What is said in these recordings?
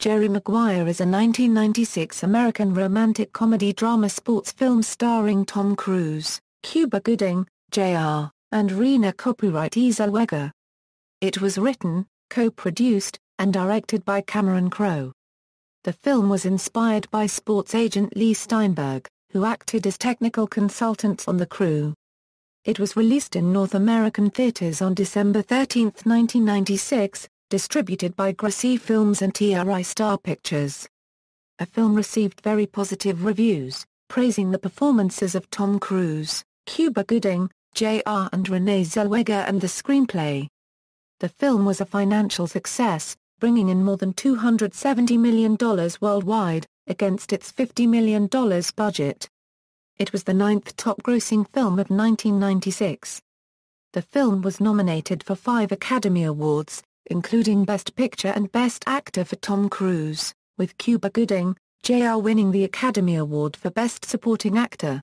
Jerry Maguire is a 1996 American romantic comedy drama sports film starring Tom Cruise, Cuba Gooding, Jr., and Renée Zellweger. It was written, co-produced, and directed by Cameron Crowe. The film was inspired by sports agent Leigh Steinberg, who acted as technical consultants on the crew. It was released in North American theaters on December 13, 1996, distributed by Gracie Films and TriStar Pictures. The film received very positive reviews, praising the performances of Tom Cruise, Cuba Gooding, Jr. and Renee Zellweger and the screenplay. The film was a financial success, bringing in more than $270 million worldwide, against its $50 million budget. It was the ninth top-grossing film of 1996. The film was nominated for 5 Academy Awards, including Best Picture and Best Actor for Tom Cruise, with Cuba Gooding, Jr. winning the Academy Award for Best Supporting Actor.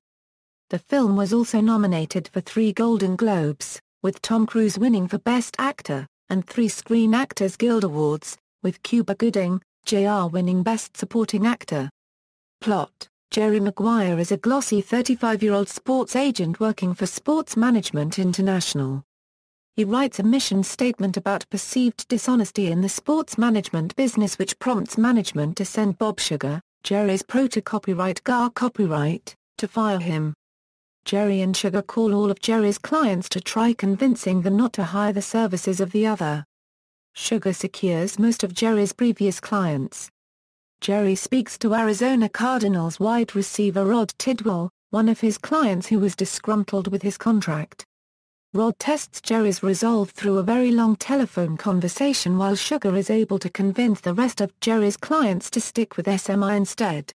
The film was also nominated for 3 Golden Globes, with Tom Cruise winning for Best Actor, and 3 Screen Actors Guild Awards, with Cuba Gooding, Jr. winning Best Supporting Actor. Plot: Jerry Maguire is a glossy 35-year-old sports agent working for Sports Management International. He writes a mission statement about perceived dishonesty in the sports management business, which prompts management to send Bob Sugar, Jerry's copyright to fire him. Jerry and Sugar call all of Jerry's clients to try convincing them not to hire the services of the other. Sugar secures most of Jerry's previous clients. Jerry speaks to Arizona Cardinals wide receiver Rod Tidwell, one of his clients who was disgruntled with his contract. Rod tests Jerry's resolve through a very long telephone conversation, while Sugar is able to convince the rest of Jerry's clients to stick with SMI instead.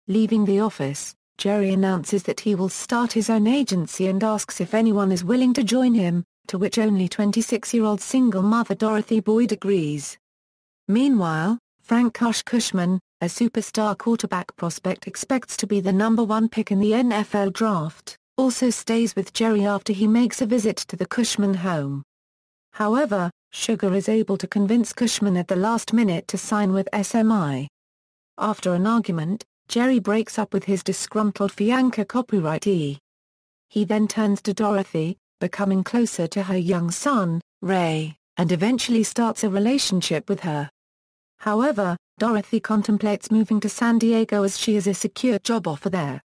Leaving the office, Jerry announces that he will start his own agency and asks if anyone is willing to join him, to which only 26-year-old single mother Dorothy Boyd agrees. Meanwhile, Frank Cushman, a superstar quarterback prospect expects to be the #1 pick in the NFL draft, also stays with Jerry after he makes a visit to the Cushman home. However, Sugar is able to convince Cushman at the last minute to sign with SMI. After an argument, Jerry breaks up with his disgruntled fiancée copyrightee. He then turns to Dorothy, becoming closer to her young son, Ray, and eventually starts a relationship with her. However, Dorothy contemplates moving to San Diego as she has a secure job offer there.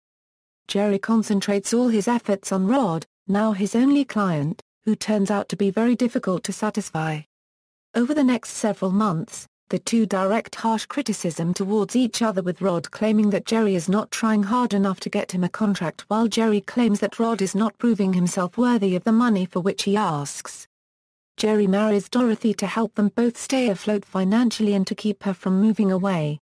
Jerry concentrates all his efforts on Rod, now his only client, who turns out to be very difficult to satisfy. Over the next several months, the two direct harsh criticism towards each other, with Rod claiming that Jerry is not trying hard enough to get him a contract, while Jerry claims that Rod is not proving himself worthy of the money for which he asks. Jerry marries Dorothy to help them both stay afloat financially and to keep her from moving away.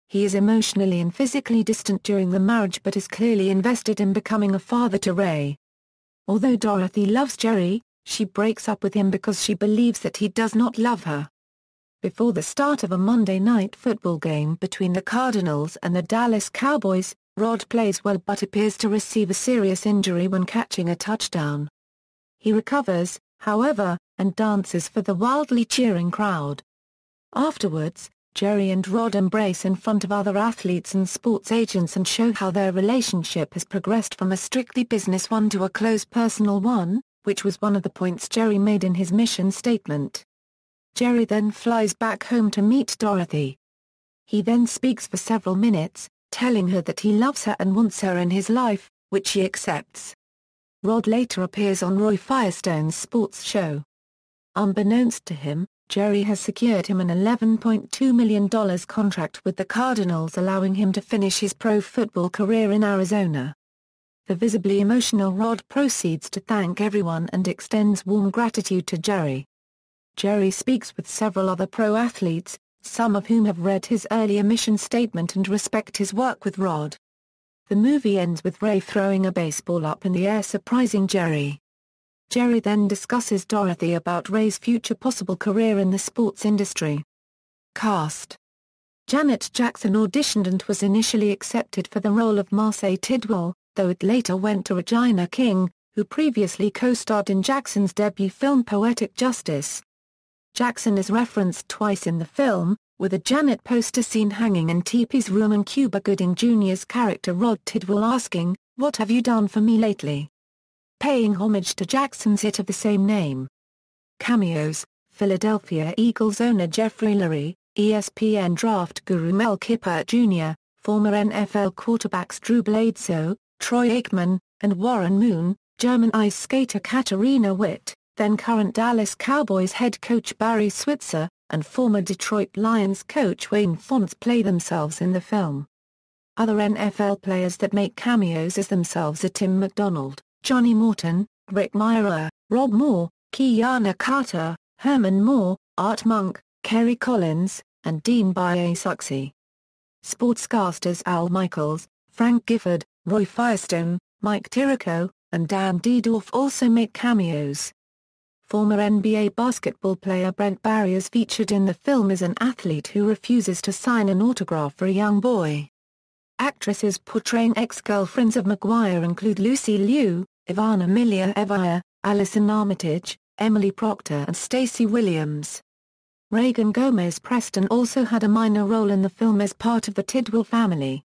He is emotionally and physically distant during the marriage, but is clearly invested in becoming a father to Ray. Although Dorothy loves Jerry, she breaks up with him because she believes that he does not love her. Before the start of a Monday night football game between the Cardinals and the Dallas Cowboys, Rod plays well but appears to receive a serious injury when catching a touchdown. He recovers, however, and dances for the wildly cheering crowd. Afterwards, Jerry and Rod embrace in front of other athletes and sports agents and show how their relationship has progressed from a strictly business one to a close personal one, which was one of the points Jerry made in his mission statement. Jerry then flies back home to meet Dorothy. He then speaks for several minutes, telling her that he loves her and wants her in his life, which she accepts. Rod later appears on Roy Firestone's sports show. Unbeknownst to him, Jerry has secured him an $11.2 million contract with the Cardinals, allowing him to finish his pro football career in Arizona. The visibly emotional Rod proceeds to thank everyone and extends warm gratitude to Jerry. Jerry speaks with several other pro athletes, some of whom have read his earlier mission statement and respect his work with Rod. The movie ends with Ray throwing a baseball up in the air, surprising Jerry. Jerry then discusses Dorothy about Ray's future possible career in the sports industry. Cast: Janet Jackson auditioned and was initially accepted for the role of Marcy Tidwell, though it later went to Regina King, who previously co-starred in Jackson's debut film Poetic Justice. Jackson is referenced twice in the film, with a Janet poster seen hanging in Teepee's room and Cuba Gooding Jr.'s character Rod Tidwell asking, "What have you done for me lately?" paying homage to Jackson's hit of the same name. Cameos: Philadelphia Eagles owner Jeffrey Lurie, ESPN draft guru Mel Kiper Jr., former NFL quarterbacks Drew Bledsoe, Troy Aikman, and Warren Moon, German ice skater Katarina Witt, then current Dallas Cowboys head coach Barry Switzer, and former Detroit Lions coach Wayne Fontes play themselves in the film. Other NFL players that make cameos as themselves are Tim McDonald, Johnny Morton, Rick Mirer, Rob Moore, Kiana Carter, Herman Moore, Art Monk, Kerry Collins, and Dean Biasuxi. Sportscasters Al Michaels, Frank Gifford, Roy Firestone, Mike Tirico, and Dan Dierdorf also make cameos. Former NBA basketball player Brent Barry is featured in the film as an athlete who refuses to sign an autograph for a young boy. Actresses portraying ex-girlfriends of Maguire include Lucy Liu, Ivana Milia-Evia, Alison Armitage, Emily Proctor and Stacey Williams. Reagan Gomez Preston also had a minor role in the film as part of the Tidwell family.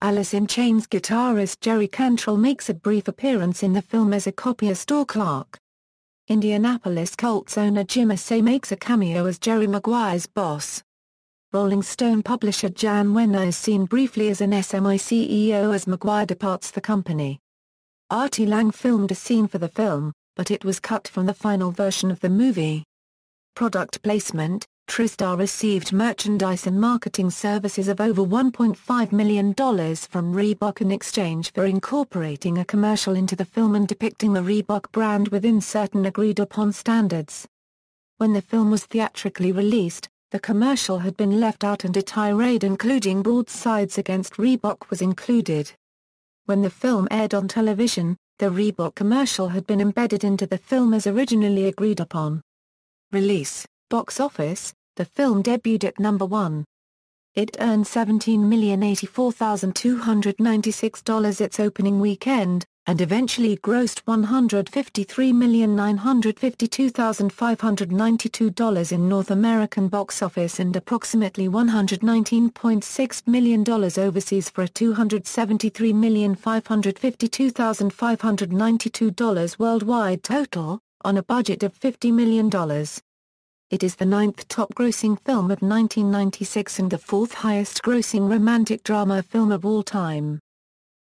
Alice in Chains guitarist Jerry Cantrell makes a brief appearance in the film as a copier store clerk. Indianapolis Colts owner Jim Irsay makes a cameo as Jerry Maguire's boss. Rolling Stone publisher Jan Wenner is seen briefly as an SMI CEO as Maguire departs the company. Artie Lang filmed a scene for the film, but it was cut from the final version of the movie. Product placement: TriStar received merchandise and marketing services of over $1.5 million from Reebok in exchange for incorporating a commercial into the film and depicting the Reebok brand within certain agreed-upon standards. When the film was theatrically released, the commercial had been left out and a tirade including broadsides against Reebok was included. When the film aired on television, the Reebok commercial had been embedded into the film as originally agreed upon. Release: box office: the film debuted at number 1. It earned $17,084,296 its opening weekend, and eventually grossed $153,952,592 in North American box office and approximately $119.6 million overseas for a $273,552,592 worldwide total, on a budget of $50 million. It is the 9th top-grossing film of 1996 and the 4th highest-grossing romantic drama film of all time.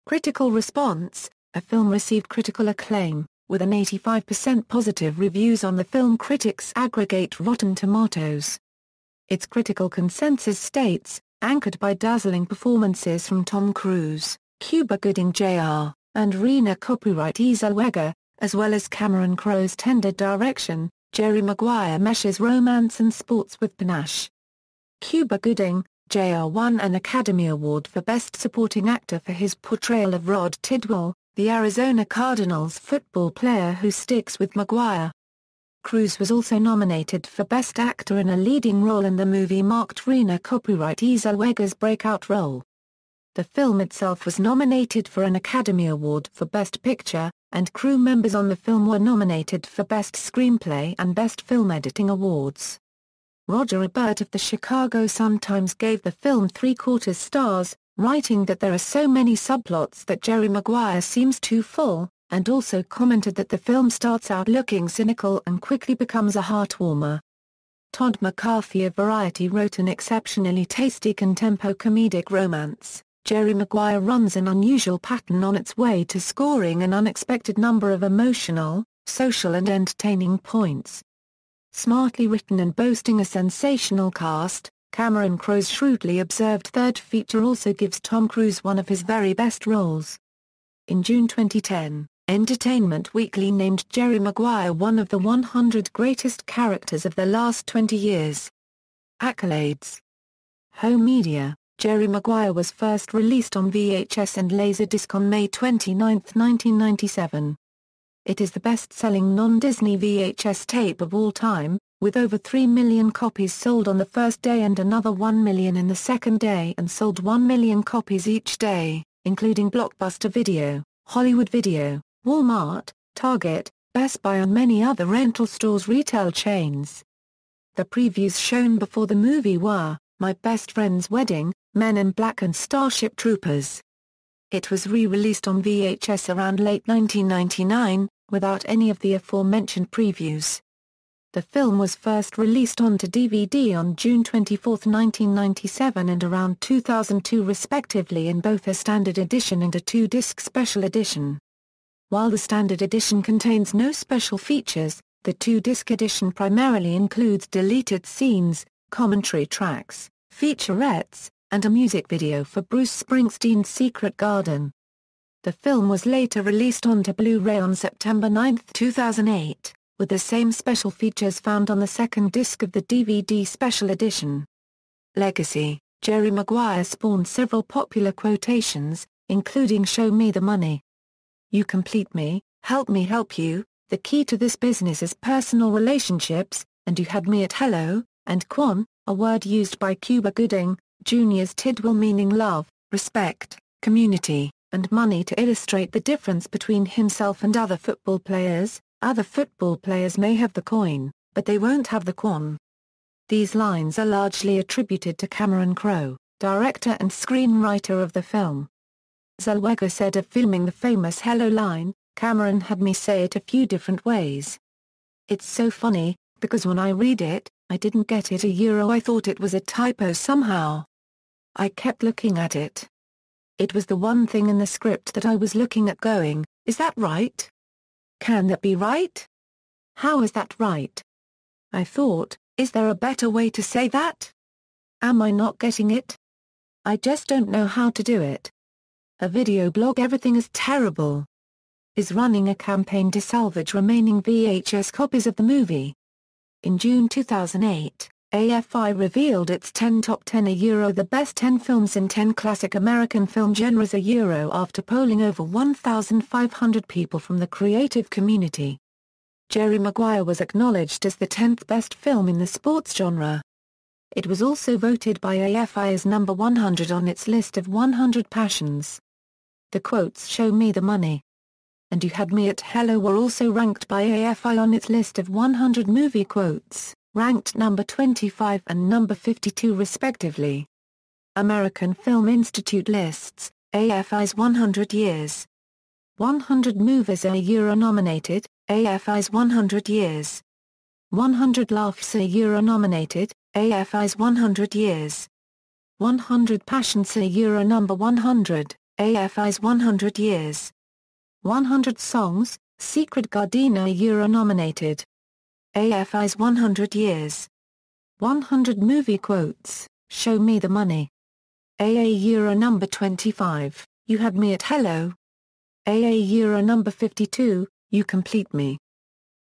Critical response: the film received critical acclaim, with an 85% positive reviews on the Film Critics Aggregate Rotten Tomatoes. Its critical consensus states, anchored by dazzling performances from Tom Cruise, Cuba Gooding Jr., and Renee Zellweger, as well as Cameron Crowe's tender direction, Jerry Maguire meshes romance and sports with panache. Cuba Gooding Jr. won an Academy Award for Best Supporting Actor for his portrayal of Rod Tidwell, the Arizona Cardinals football player who sticks with Maguire. Cruise was also nominated for Best Actor in a Leading Role in the movie marked Renee Zellweger's breakout role. The film itself was nominated for an Academy Award for Best Picture, and crew members on the film were nominated for Best Screenplay and Best Film Editing Awards. Roger Ebert of the Chicago Sun-Times gave the film 3/4 stars, writing that there are so many subplots that Jerry Maguire seems too full, and also commented that the film starts out looking cynical and quickly becomes a heartwarmer. Todd McCarthy of Variety wrote an exceptionally tasty contempo comedic romance. Jerry Maguire runs an unusual pattern on its way to scoring an unexpected number of emotional, social and entertaining points. Smartly written and boasting a sensational cast, Cameron Crowe's shrewdly observed third feature also gives Tom Cruise one of his very best roles. In June 2010, Entertainment Weekly named Jerry Maguire one of the 100 greatest characters of the last 20 years. Accolades: Home media: Jerry Maguire was first released on VHS and Laserdisc on May 29, 1997. It is the best-selling non-Disney VHS tape of all time, with over 3 million copies sold on the first day and another 1 million in the second day and sold 1 million copies each day, including Blockbuster Video, Hollywood Video, Walmart, Target, Best Buy and many other rental stores retail chains. The previews shown before the movie were My Best Friend's Wedding, Men in Black and Starship Troopers. It was re-released on VHS around late 1999, without any of the aforementioned previews. The film was first released onto DVD on June 24, 1997 and around 2002 respectively in both a standard edition and a 2-disc special edition. While the standard edition contains no special features, the 2-disc edition primarily includes deleted scenes, commentary tracks, featurettes, and a music video for Bruce Springsteen's Secret Garden. The film was later released onto Blu-ray on September 9, 2008, with the same special features found on the second disc of the DVD special edition. Legacy. Jerry Maguire spawned several popular quotations, including "Show me the money," "You complete me," "Help me help you," "The key to this business is personal relationships," and "You had me at hello," and "Quan," a word used by Cuba Gooding, Jr.'s Tidwell meaning love, respect, community, and money to illustrate the difference between himself and other football players. Other football players may have the coin, but they won't have the quan. These lines are largely attributed to Cameron Crowe, director and screenwriter of the film. Zellweger said of filming the famous "hello" line, "Cameron had me say it a few different ways. It's so funny, because when I read it, I didn't get it I thought it was a typo somehow. I kept looking at it. It was the one thing in the script that I was looking at going, is that right? Can that be right? How is that right? I thought, is there a better way to say that? Am I not getting it? I just don't know how to do it." A video blog "Everything is Terrible" is running a campaign to salvage remaining VHS copies of the movie. In June 2008, AFI revealed its 10 Top 10 the best 10 films in 10 classic American film genres after polling over 1,500 people from the creative community. Jerry Maguire was acknowledged as the 10th best film in the sports genre. It was also voted by AFI as number 100 on its list of 100 passions. The quotes "Show me the money" and "You had me at hello" were also ranked by AFI on its list of 100 movie quotes, ranked number 25 and number 52 respectively. American Film Institute lists AFI's 100 years. 100 movies nominated, AFI's 100 years. 100 laughs nominated, AFI's 100 years. 100 passions number 100, AFI's 100 years. 100 songs, Secret Garden nominated. AFI's 100 years. 100 movie quotes, "Show me the money." AA number 25, "You had me at hello." AA number 52, "You complete me."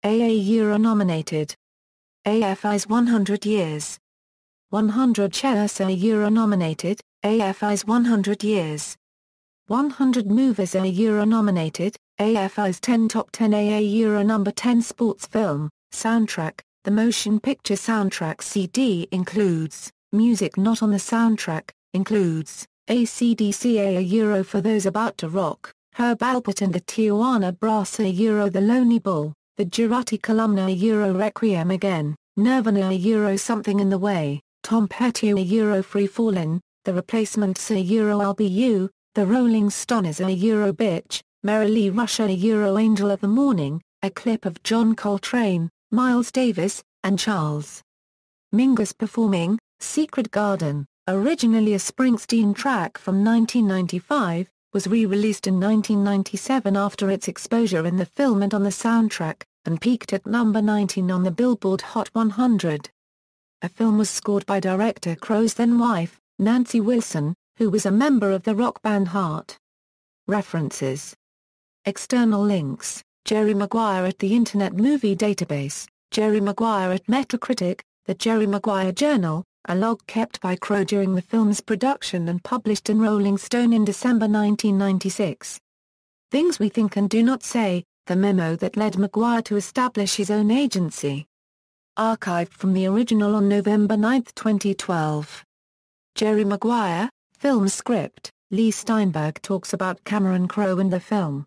AA nominated. AFI's 100 years. 100 Chess nominated, AFI's 100 years. 100 movies nominated, AFI's 10 Top 10 AA number 10 Sports film, soundtrack. The motion picture soundtrack CD includes, music not on the soundtrack, includes, AC/DC a For Those About to Rock, Herb Alpert and the Tijuana Brass The Lonely Bull, the Girotti Columna Requiem Again, Nirvana Something in the Way, Tom Petty Free Fallin', The Replacements I'll Be You, The Rolling Stones Bitch, Mary Lee Russia Angel of the Morning, a clip of John Coltrane, Miles Davis, and Charles Mingus performing Secret Garden, originally a Springsteen track from 1995, was re-released in 1997 after its exposure in the film and on the soundtrack, and peaked at number 19 on the Billboard Hot 100. A film was scored by director Crowe's then-wife, Nancy Wilson, who was a member of the rock band Heart. References. External links: Jerry Maguire at the Internet Movie Database, Jerry Maguire at Metacritic, The Jerry Maguire Journal, a log kept by Crowe during the film's production and published in Rolling Stone in December 1996. Things We Think and Do Not Say, the memo that led Maguire to establish his own agency. Archived from the original on November 9, 2012. Jerry Maguire, film script. Leigh Steinberg talks about Cameron Crowe and the film.